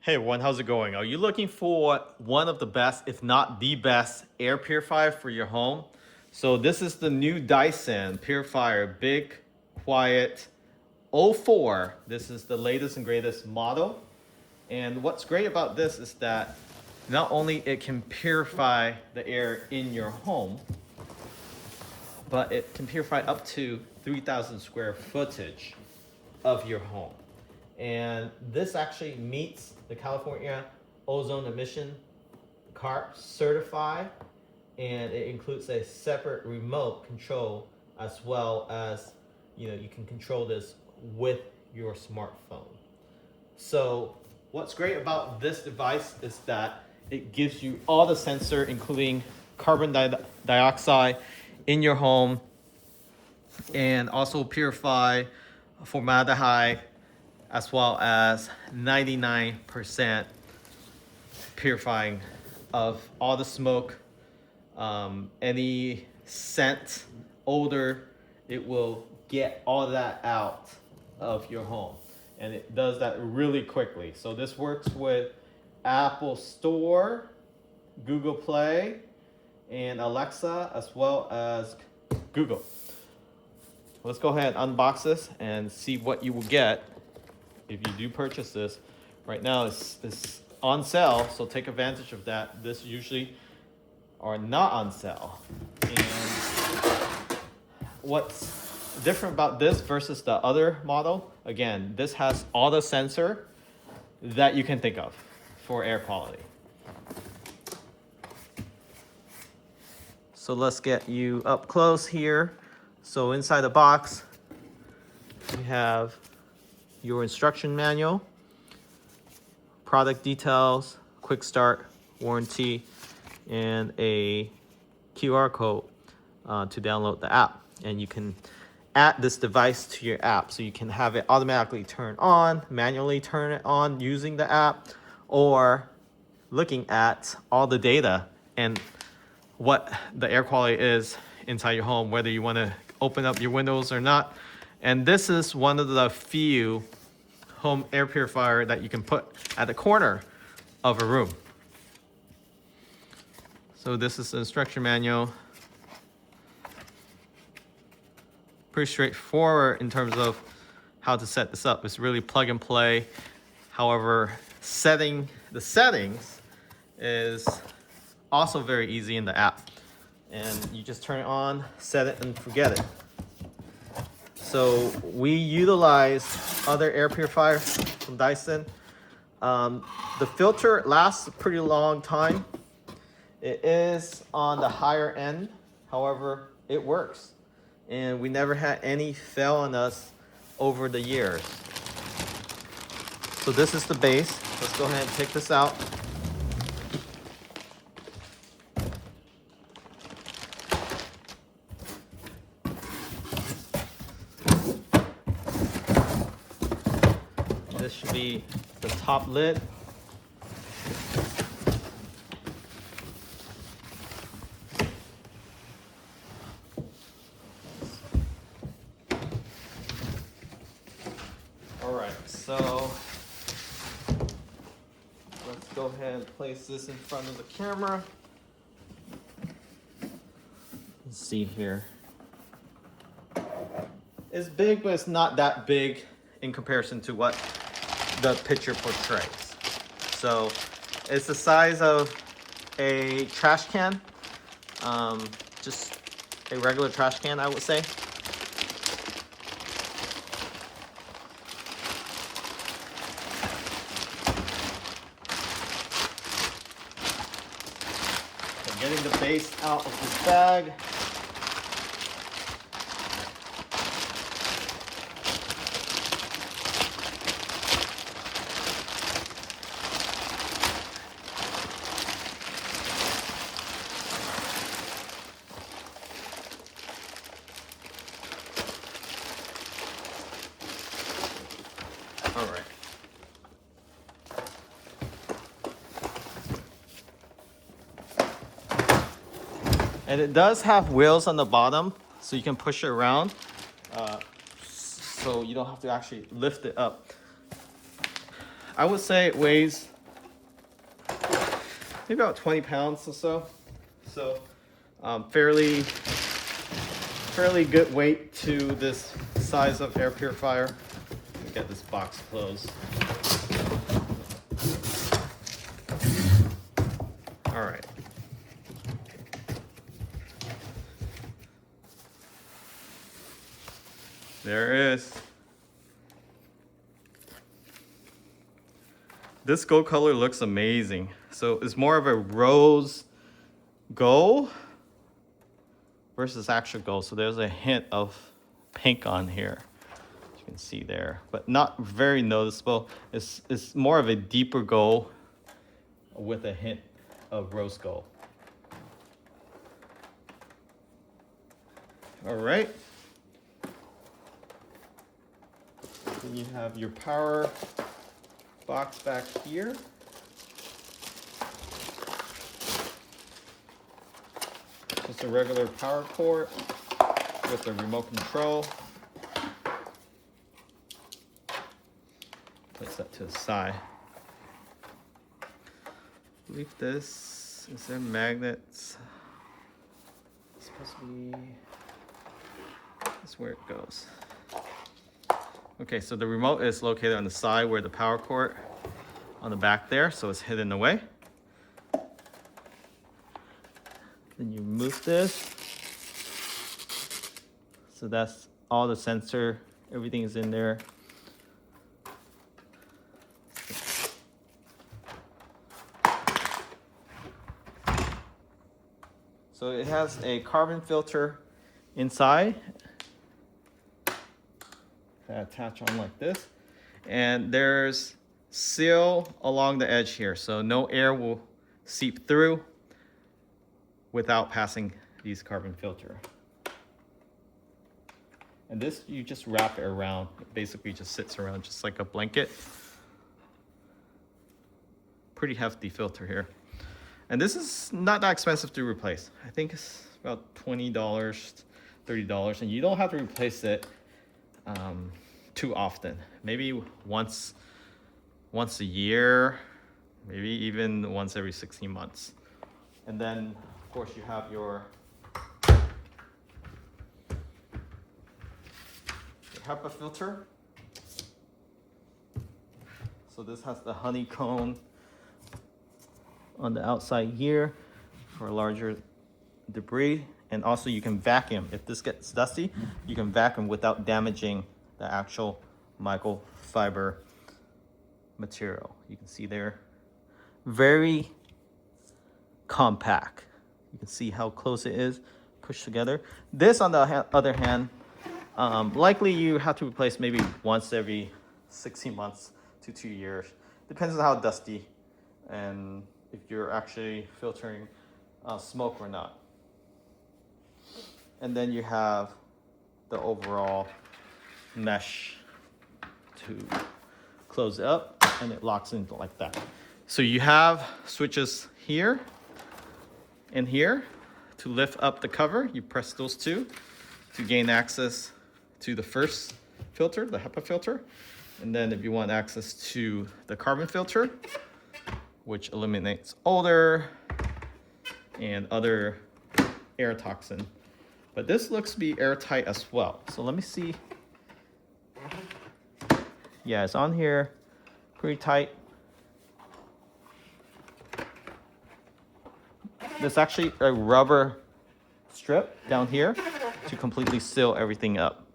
Hey everyone, how's it going? Are you looking for one of the best, if not the best, air purifier for your home? So this is the new Dyson Purifier Big Quiet '04. This is the latest and greatest model. And what's great about this is that not only it can purify the air in your home, but it can purify up to 3,000 square footage of your home. And this actually meets the California ozone emission CARP certified, and it includes a separate remote control as well as you can control this with your smartphone. So what's great about this device is that it gives you all the sensor, including carbon dioxide in your home, and also purify formaldehyde, as well as 99% purifying of all the smoke, any scent, odor. It will get all that out of your home, and it does that really quickly. So this works with Apple Store, Google Play, and Alexa, as well as Google. Let's go ahead and unbox this and see what you will get if you do purchase this. Right now it's on sale, so take advantage of that. This usually are not on sale. And what's different about this versus the other model, again, this has all the sensor that you can think of for air quality. So let's get you up close here. So inside the box, you have your instruction manual, product details, quick start, warranty, and a QR code to download the app. And you can add this device to your app, so you can have it automatically turn on, manually turn it on using the app, or looking at all the data and what the air quality is inside your home, whether you want to open up your windows or not. And this is one of the few home air purifier that you can put at the corner of a room. So this is the instruction manual. Pretty straightforward in terms of how to set this up. It's really plug and play. However, setting the settings is also very easy in the app. And you just turn it on, set it, and forget it. So we utilize other air purifiers from Dyson. The filter lasts a pretty long time. It is on the higher end, however, it works. And we never had any fail on us over the years. So this is the base. Let's go ahead and take this out. This should be the top lid. All right, so let's go ahead and place this in front of the camera. Let's see here. It's big, but it's not that big in comparison to what the picture portrays. So it's the size of a trash can, just a regular trash can, I would say. So getting the base out of this bag. All right. And it does have wheels on the bottom, so you can push it around, so you don't have to actually lift it up. I would say it weighs maybe about 20 pounds or so. So fairly good weight to this size of air purifier. Let me get this box closed. All right. There it is. This gold color looks amazing. So it's more of a rose gold versus actual gold. So there's a hint of pink on here, as you can see there, but not very noticeable. It's more of a deeper gold with a hint of rose gold. All right. Then you have your power box back here. Just a regular power cord with the remote control. Place that to the side. I believe this is there magnets. It's supposed to be. That's where it goes. Okay, so the remote is located on the side where the power cord on the back there, so it's hidden away. Then you move this. So that's all the sensor, everything is in there. So it has a carbon filter inside. Attach on like this, and there's seal along the edge here, so no air will seep through without passing these carbon filter. And this, you just wrap it around. It basically just sits around just like a blanket. Pretty hefty filter here. And this is not that expensive to replace. I think it's about $20, $30, and you don't have to replace it too often. Maybe once a year, maybe even once every 16 months. And then, of course, you have your HEPA filter. So this has the honeycomb on the outside here for larger debris. And also you can vacuum. If this gets dusty, you can vacuum without damaging the actual microfiber material. You can see there, very compact. You can see how close it is pushed together. This, on the other hand, likely you have to replace maybe once every 16 months to 2 years. Depends on how dusty and if you're actually filtering smoke or not. And then you have the overall mesh to close it up, and it locks in like that. So you have switches here and here to lift up the cover. You press those two to gain access to the first filter, the HEPA filter. And then if you want access to the carbon filter, which eliminates odor and other air toxin. But this looks to be airtight as well. So let me see. Yeah, it's on here, pretty tight. There's actually a rubber strip down here to completely seal everything up.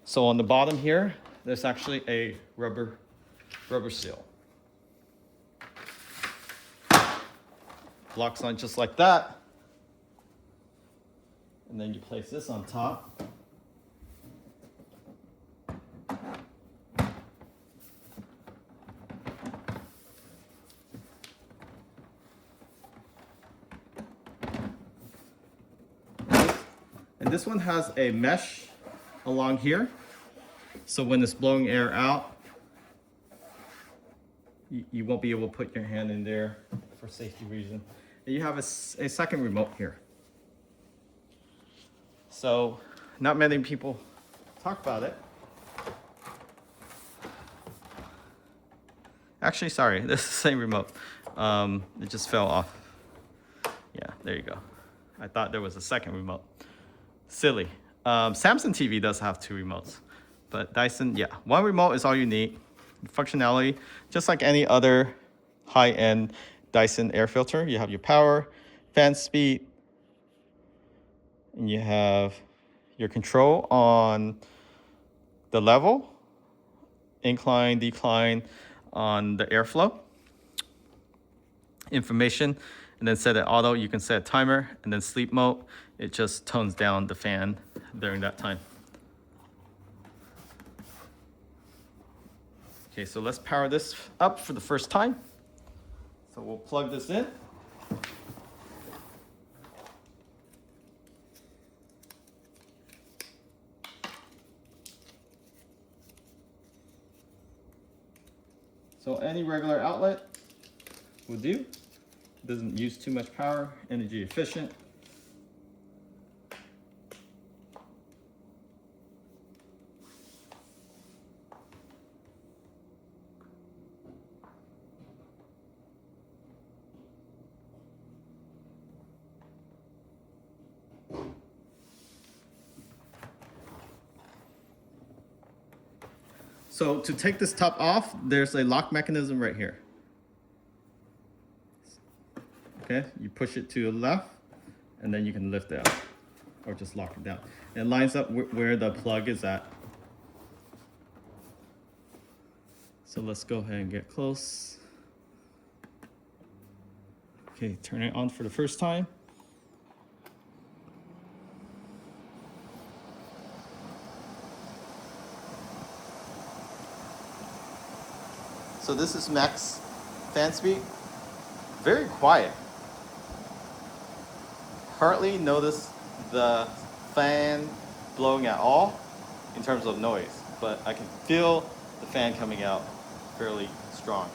So on the bottom here, there's actually a rubber seal. Locks on just like that. And then you place this on top. And this one has a mesh along here. So when it's blowing air out, you won't be able to put your hand in there for safety reason. And you have a second remote here. So not many people talk about it. Actually, sorry, this is the same remote. It just fell off. Yeah, there you go. I thought there was a second remote. Silly. Samsung TV does have 2 remotes, but Dyson, yeah, 1 remote is all you need. Functionality, just like any other high-end Dyson air filter. You have your power, fan speed, and you have your control on the level, incline, decline on the airflow, information, and then set it auto. You can set a timer, and then sleep mode. It just tones down the fan during that time. Okay, so let's power this up for the first time. So we'll plug this in. So any regular outlet will do. Doesn't use too much power, energy efficient. So to take this top off, there's a lock mechanism right here. Okay, you push it to the left, and then you can lift it up, or just lock it down. It lines up where the plug is at. So let's go ahead and get close. Okay, turn it on for the first time. So this is max fan speed. Very quiet. Hardly notice the fan blowing at all in terms of noise, but I can feel the fan coming out fairly strong.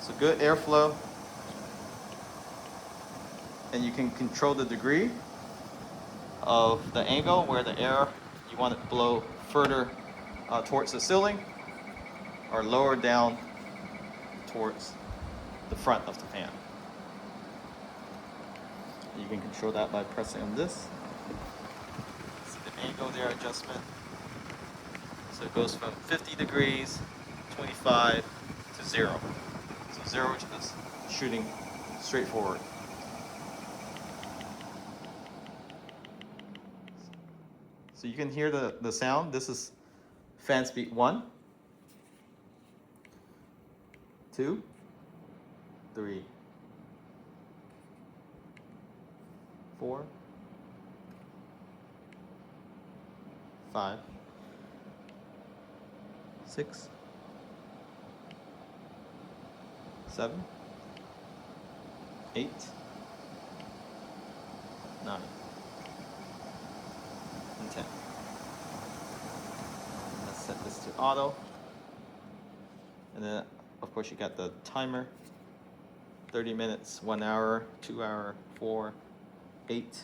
So good airflow, and you can control the degree of the angle where the air you want it to blow further towards the ceiling or lower down towards the front of the fan. You can control that by pressing on this. See the angle there adjustment. So it goes from 50 degrees, 25 to 0. So 0 is shooting straight forward. So you can hear the sound. This is fan speed 1, 2, 3, 4, 5, 6, 7, 8, 9, and 10. Let's set this to auto. And then, of course, you got the timer. 30 minutes, 1 hour, 2 hour, 4, 8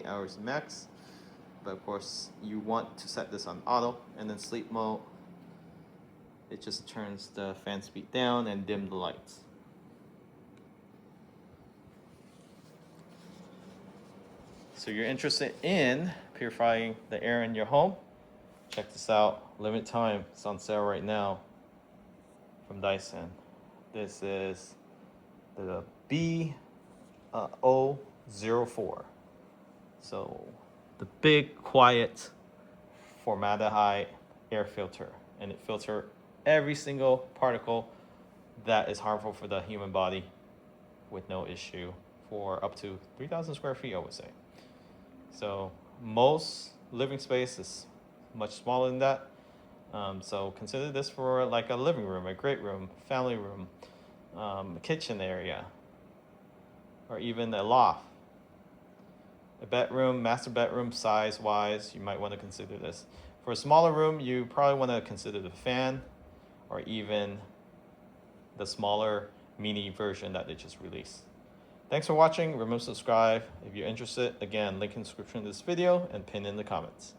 hours max. But of course, you want to set this on auto, and then sleep mode. It just turns the fan speed down and dim the lights. So you're interested in purifying the air in your home? Check this out. Limited time. It's on sale right now from Dyson. This is the BP04. So the big, quiet, formaldehyde air filter, and it filters every single particle that is harmful for the human body with no issue for up to 3,000 square feet, I would say. So most living space is much smaller than that. So consider this for like a living room, a great room, family room, a kitchen area, or even a loft. A bedroom, master bedroom size-wise, you might want to consider this. For a smaller room, you probably want to consider the fan, or even the smaller mini version that they just released. Thanks for watching. Remember to subscribe if you're interested. Again, link in the description of this video and pin in the comments.